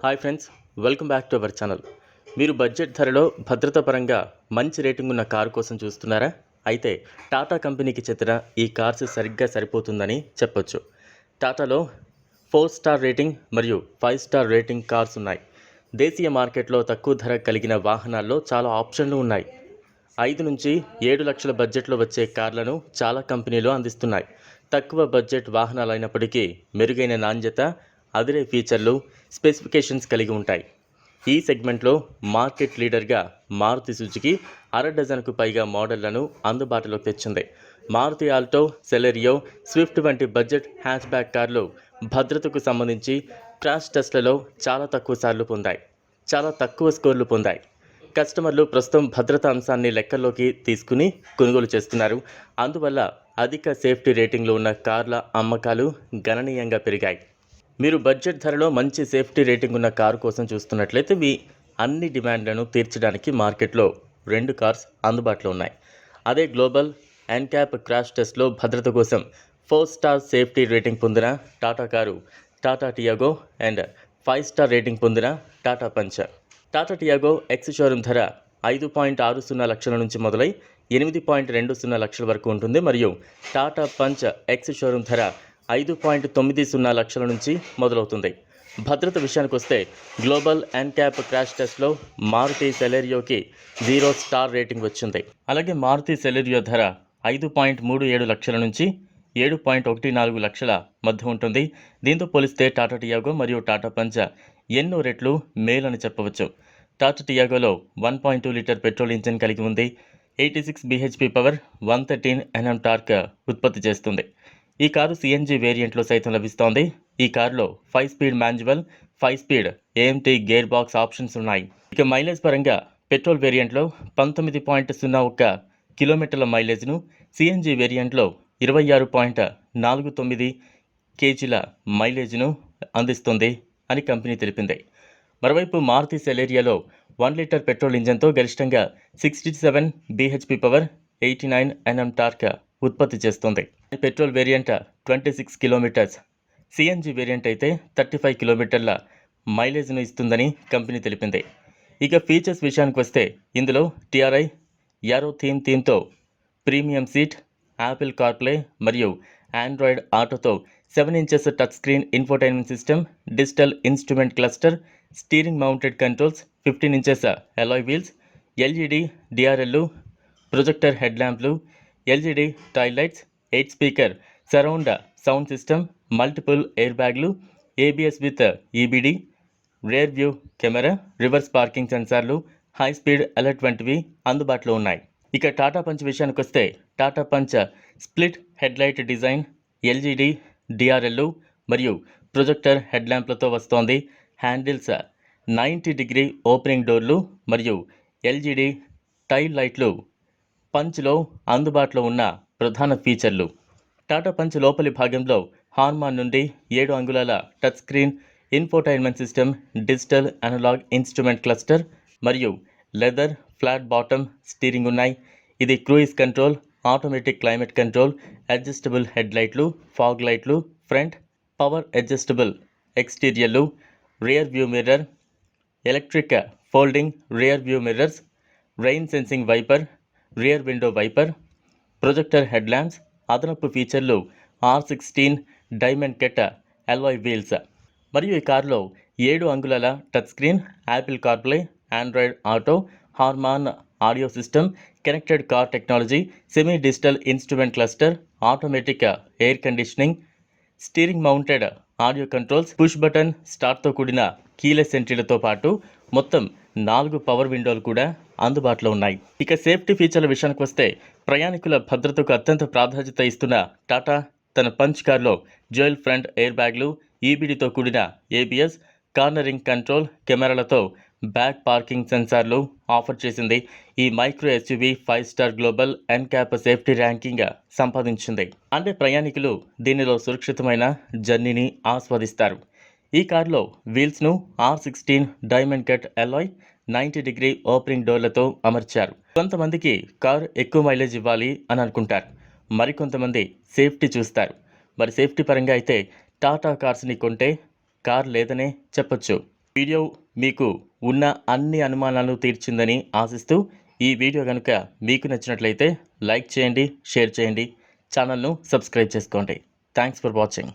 Hi friends, welcome back to our channel. మీరు budget ధరలో భద్రత పరంగా మంచి రేటింగ్ ఉన్న కారు కోసం చూస్తున్నారా? అయితే టాటా కంపెనీకి చెందిన ఈ కార్స్ సరిగ్గా సరిపోతుందని చెప్పొచ్చు. టాటాలో 4 స్టార్ రేటింగ్ మరియు 5 స్టార్ రేటింగ్ కార్స్ ఉన్నాయి. దేశీయ మార్కెట్లో తక్కువ ధర కలిగిన వాహనాల్లో చాలా ఆప్షన్లు ఉన్నాయి. 5 నుంచి 7 లక్షల బడ్జెట్లో వచ్చే కార్లను చాలా కంపెనీలు అందిస్తున్నాయి. తక్కువ బడ్జెట్ వాహనాలైనప్పటికీ మెరుగైన నాణ్యత, అదిరే ఫీచర్లు, స్పెసిఫికేషన్స్ కలిగి ఉంటాయి. ఈ సెగ్మెంట్లో మార్కెట్ లీడర్గా మారుతి సుజుకి అర డజన్కు పైగా మోడళ్లను అందుబాటులోకి తెచ్చింది. మారుతి ఆల్టో, సెలెరియో, స్విఫ్ట్ వంటి బడ్జెట్ హ్యాచ్ బ్యాక్ కార్లు భద్రతకు సంబంధించి క్రాష్ టెస్ట్లలో చాలా తక్కువ స్కోర్లు పొందాయి. కస్టమర్లు ప్రస్తుతం భద్రతా అంశాన్ని లెక్కల్లోకి తీసుకుని కొనుగోలు చేస్తున్నారు. అందువల్ల అధిక సేఫ్టీ రేటింగ్లు ఉన్న కార్ల అమ్మకాలు గణనీయంగా పెరిగాయి. మీరు బడ్జెట్ ధరలో మంచి సేఫ్టీ రేటింగ్ ఉన్న కారు కోసం చూస్తున్నట్లయితే మీ అన్ని డిమాండ్లను తీర్చడానికి మార్కెట్లో 2 కార్స్ అందుబాటులో ఉన్నాయి. అదే గ్లోబల్ ఎన్క్యాప్ క్రాష్ టెస్ట్లో భద్రత కోసం 4 స్టార్ సేఫ్టీ రేటింగ్ పొందిన Tata car Tata Tiago and 5 star rating పొందిన Tata Punch. Tata Tiago ex showroom ధర 5.60 లక్షల నుంచి మొదలై 8.20 లక్షల వరకు ఉంటుంది. మరియు టాటా పంచ్ ఎక్స్ షోరూమ్ ధర 5.90 లక్షల నుంచి మొదలవుతుంది. భద్రత విషయానికి వస్తే గ్లోబల్ ఎన్క్యాప్ క్రాష్ టెస్ట్లో మారుతి సెలెరియోకి 0 స్టార్ రేటింగ్ వచ్చింది. అలాగే మారుతి సెలెరియో ధర 5.37 లక్షల నుంచి 7.14 లక్షల మధ్య ఉంటుంది. దీంతో పోలిస్తే టాటా టియాగో మరియు టాటా పంచ్ ఎన్నో రెట్లు మేలని చెప్పవచ్చు. టాటా టియాగోలో 1.2 లీటర్ పెట్రోల్ ఇంజిన్ కలిగి ఉంది. 86 bhp పవర్, 113 Nm టార్క్ ఉత్పత్తి చేస్తుంది. ఈ కారు సిఎన్జి వేరియంట్లో సైతం లభిస్తోంది. ఈ కారులో 5 speed manual, 5 speed AMT gear box options ఉన్నాయి. ఇక మైలేజ్ పరంగా పెట్రోల్ వేరియంట్లో 19.01 కిలోమీటర్ల మైలేజ్ను, సిఎన్జి వేరియంట్లో 26.49 కేజీల మైలేజ్ను అందిస్తుంది అని కంపెనీ తెలిపింది. మరోవైపు మారుతి సెలెరియోలో 1 లీటర్ పెట్రోల్ ఇంజన్తో గరిష్టంగా 67 bhp పవర్, 89 Nm టార్క్ ఉత్పత్తి చేస్తుంది. Petrol variant 26 kilometres, CNG variant అయితే 35 కిలోమీటర్ల మైలేజ్ను ఇస్తుందని కంపెనీ తెలిపింది. ఇక ఫీచర్స్ విషయానికి వస్తే ఇందులో టిఆర్ఐ యారో థీమ్తో ప్రీమియం సీట్, యాపిల్ కార్ప్లే మరియు ఆండ్రాయిడ్ ఆటోతో 7 inches touch screen infotainment system, digital instrument cluster, steering mounted controls, 15 inches alloy wheels, LED డిఆర్ఎల్లు, ప్రొజెక్టర్ హెడ్ ల్యాంప్లు, LED tail lights, 8 speaker surround sound system, multiple air బ్యాగ్లు, ABS with EBD, rear view camera, reverse parking సెన్సార్లు, high speed alert వంటివి అందుబాటులో ఉన్నాయి. ఇక Tata Punch విషయానికి వస్తే Tata Punch split headlight design, ఎల్జీడీ డిఆర్ఎల్లు మరియు ప్రొజెక్టర్ హెడ్ ల్యాంప్లతో వస్తోంది. హ్యాండిల్స్ 90 డిగ్రీ ఓపెనింగ్ డోర్లు మరియు ఎల్జీడీ టైల్ లైట్లు పంచ్లో అందుబాటులో ఉన్న ప్రధాన ఫీచర్లు. టాటా పంచ్ లోపలి భాగంలో హార్మాన్ నుండి 7 అంగుళాల touch screen infotainment system, digital analog instrument cluster మరియు లెదర్ ఫ్లాట్ బాటమ్ స్టీరింగ్ ఉన్నాయి. ఇది cruise control, automatic climate control, adjustable head లైట్లు, ఫాగ్ లైట్లు, ఫ్రంట్ పవర్ అడ్జస్టబుల్ ఎక్స్టీరియర్లు, rear view mirror, electric folding rear view mirrors, rain sensing wiper, rear window wiper, projector head lamps, అదనపు ఫీచర్లు R16 diamond cut alloy wheels. మరియు ఈ కారులో 7 అంగుళాల touch screen, Apple CarPlay, Android auto, Harman audio system, connected car technology, semi digital instrument cluster, automatic air conditioning, steering mounted audio controls, push button స్టార్ట్తో కూడిన keyless ఎంట్రీలతో పాటు మొత్తం 4 power విండోలు కూడా అందుబాటులో ఉన్నాయి. ఇక సేఫ్టీ ఫీచర్ల విషయానికి వస్తే ప్రయాణికుల భద్రతకు అత్యంత ప్రాధాన్యత ఇస్తున్న టాటా తన పంచ్ కార్లో డ్యూయల్ ఫ్రంట్ ఎయిర్ బ్యాగ్లు, ఈబిడితో కూడిన ఏబిఎస్, కార్నరింగ్ కంట్రోల్, కెమెరాలతో బ్యాక్ పార్కింగ్ సెన్సార్లు ఆఫర్ చేసింది. ఈ micro SUV 5 star global NCAP safety ranking సంపాదించింది. అంటే ప్రయాణికులు దీనిలో సురక్షితమైన జర్నీని ఆస్వాదిస్తారు. ఈ కారులో వీల్స్ను R16 diamond cut alloy 90 degree opening డోర్లతో అమర్చారు. కొంతమందికి కారు ఎక్కువ మైలేజ్ ఇవ్వాలి అని అనుకుంటారు, మరికొంతమంది సేఫ్టీ చూస్తారు. మరి సేఫ్టీ పరంగా అయితే టాటా కార్స్ని కొంటే కార్ లేదనే చెప్పొచ్చు. వీడియో మీకు ఉన్న అన్ని అనుమానాలను తీర్చిందని ఆశిస్తూ ఈ వీడియో కనుక మీకు నచ్చినట్లయితే లైక్ చేయండి, షేర్ చేయండి, ఛానల్ను సబ్స్క్రైబ్ చేసుకోండి. Thanks for watching.